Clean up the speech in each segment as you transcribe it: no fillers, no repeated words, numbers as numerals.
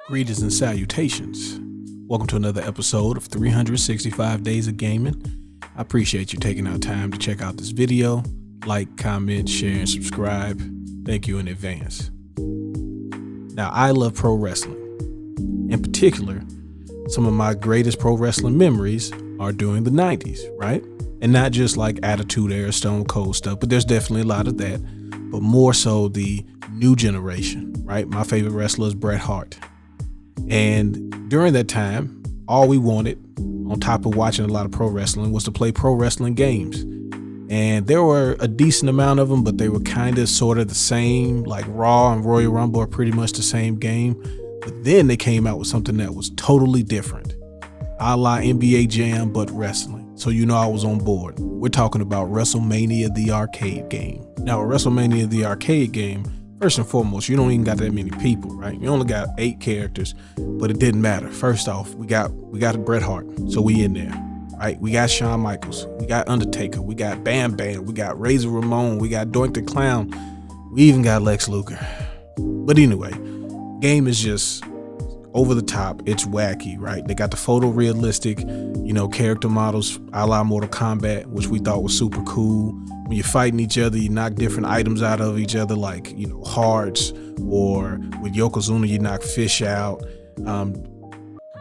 Greetings and salutations. Welcome to another episode of 365 Days of Gaming. I appreciate you taking out time to check out this video. Like, comment, share, and subscribe. Thank you in advance. Now, I love pro wrestling. In particular, some of my greatest pro wrestling memories are during the 90s, right? And not just like Attitude Era, Stone Cold stuff, but there's definitely a lot of that. But more so the new generation, right? My favorite wrestler is Bret Hart. And during that time, all we wanted, on top of watching a lot of pro wrestling, was to play pro wrestling games. And there were a decent amount of them, but they were kind of sort of the same, like Raw and Royal Rumble are pretty much the same game. But then they came out with something that was totally different, a la NBA Jam, but wrestling. So you know I was on board. We're talking about Wrestlemania, the arcade game. Now, Wrestlemania, the arcade game, first and foremost, you don't even got that many people, right? You only got 8 characters, but it didn't matter. First off, we got Bret Hart, so we in there, right? We got Shawn Michaels, we got Undertaker, we got Bam Bam, we got Razor Ramon, we got Doink the Clown, we even got Lex Luger. But anyway, game is just over the top. It's wacky, right? They got the photorealistic, character models a la Mortal Kombat, which we thought was super cool. When you're fighting each other, you knock different items out of each other, like, hearts, or with Yokozuna, you knock fish out.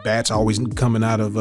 Bats always coming out of,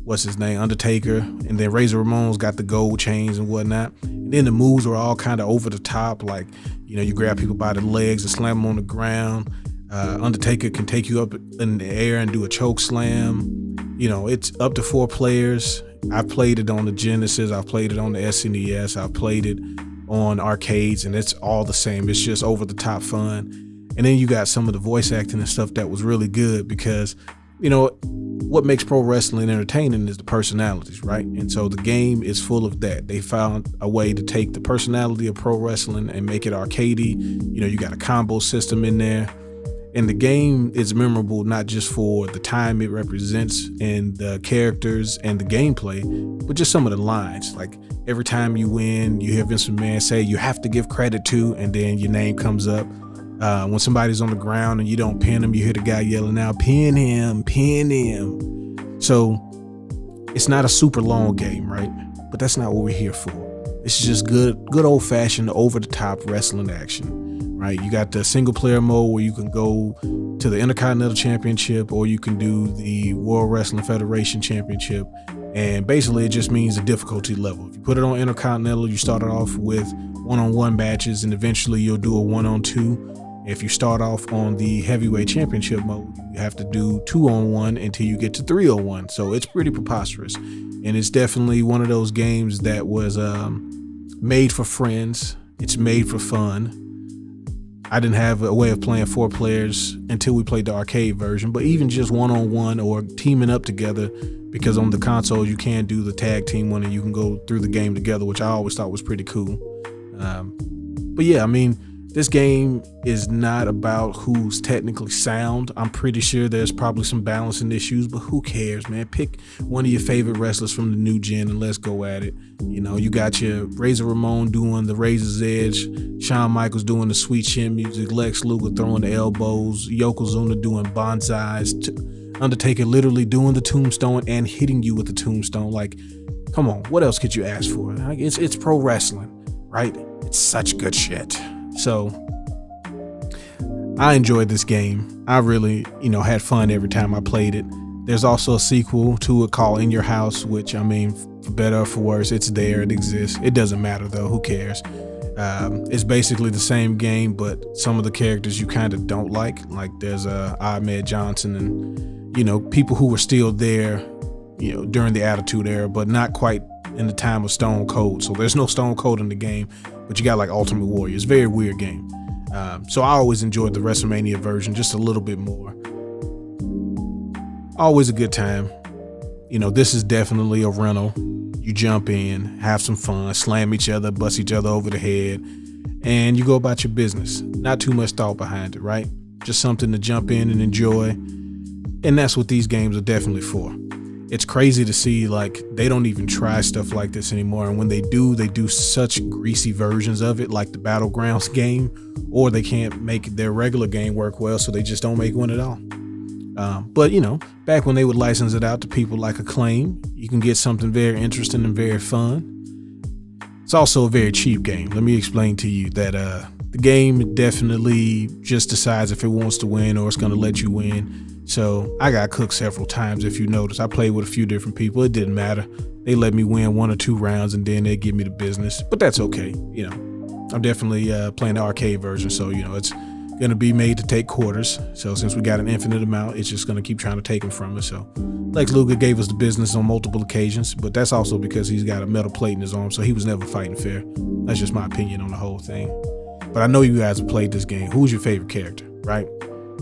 what's his name, Undertaker. And then Razor Ramon's got the gold chains and whatnot. And then the moves are all kind of over the top, like, you grab people by the legs and slam them on the ground. Undertaker can take you up in the air and do a choke slam. It's up to 4 players. I've played it on the Genesis. I've played it on the SNES. I've played it on arcades, and it's all the same. It's just over the top fun. And then you got some of the voice acting and stuff that was really good because, what makes pro wrestling entertaining is the personalities, right? And so the game is full of that. They found a way to take the personality of pro wrestling and make it arcadey. You got a combo system in there. And the game is memorable not just for the time it represents and the characters and the gameplay, but just some of the lines. Like every time you win, you hear Vince McMahon say you have to give credit to, and then your name comes up. When somebody's on the ground and you don't pin him, you hear the guy yelling out, pin him, pin him. So it's not a super long game, right? But that's not what we're here for. It's just good old fashioned over the top wrestling action. Right, you got the single player mode where you can go to the Intercontinental Championship, or you can do the World Wrestling Federation Championship, and basically it just means the difficulty level. If you put it on Intercontinental, you start off with one-on-one matches, and eventually you'll do a 1-on-2. If you start off on the Heavyweight Championship mode, you have to do 2-on-1 until you get to 3-on-1. So it's pretty preposterous, and it's definitely one of those games that was made for friends. It's made for fun. I didn't have a way of playing 4 players until we played the arcade version, but even just 1-on-1 or teaming up together, because on the console you can do the tag team one and you can go through the game together, which I always thought was pretty cool. But yeah, this game is not about who's technically sound. I'm pretty sure there's probably some balancing issues, but who cares, man? Pick one of your favorite wrestlers from the new gen and let's go at it. You got your Razor Ramon doing the Razor's Edge, Shawn Michaels doing the sweet chin music, Lex Luger throwing the elbows, Yokozuna doing bonsais, Undertaker literally doing the tombstone and hitting you with the tombstone. Like, come on, what else could you ask for? It's pro wrestling, right? It's such good shit. So I enjoyed this game. I really, had fun every time I played it. There's also a sequel to it called In Your House, which, for better or for worse, it's there, it exists. It doesn't matter though, who cares? It's basically the same game, but some of the characters you kind of don't like. Like there's Ahmed Johnson and, people who were still there, during the Attitude Era, but not quite in the time of Stone Cold. So there's no Stone Cold in the game, but you got like Ultimate Warrior. It's a very weird game. So I always enjoyed the WrestleMania version just a little bit more. Always a good time. This is definitely a rental. You jump in, have some fun, slam each other, bust each other over the head, and you go about your business. Not too much thought behind it, right? Just something to jump in and enjoy. And that's what these games are definitely for. It's crazy to see, like, they don't even try stuff like this anymore. And when they do such greasy versions of it, like the Battlegrounds game, or they can't make their regular game work well, so they just don't make one at all. But back when they would license it out to people like Acclaim, you can get something very interesting and very fun. It's also a very cheap game. Let me explain to you that the game definitely just decides if it wants to win or it's going to let you win. So I got cooked several times. If you notice, I played with a few different people. It didn't matter. They let me win 1 or 2 rounds and then they give me the business. But that's okay. I'm definitely playing the arcade version. So, it's going to be made to take quarters. So since we got an infinite amount, it's just going to keep trying to take them from us. So Lex Luger gave us the business on multiple occasions, but that's also because he's got a metal plate in his arm. So he was never fighting fair. That's just my opinion on the whole thing. But I know you guys have played this game. Who's your favorite character, right?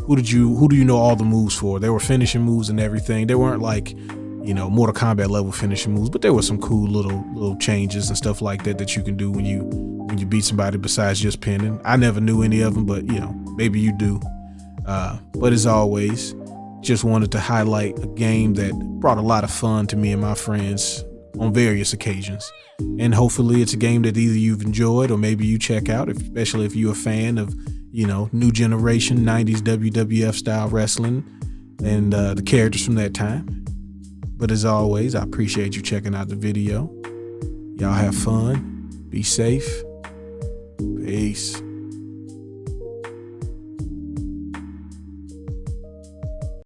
Who do you know all the moves for? There were finishing moves and everything. They weren't like, Mortal Kombat level finishing moves, but there were some cool little changes and stuff like that you can do when you beat somebody besides just pinning. I never knew any of them, but maybe you do. But as always, just wanted to highlight a game that brought a lot of fun to me and my friends on various occasions. And hopefully it's a game that either you've enjoyed or maybe you check out, especially if you're a fan of, new generation 90s WWF style wrestling and the characters from that time. But as always, I appreciate you checking out the video. Y'all have fun. Be safe. Peace.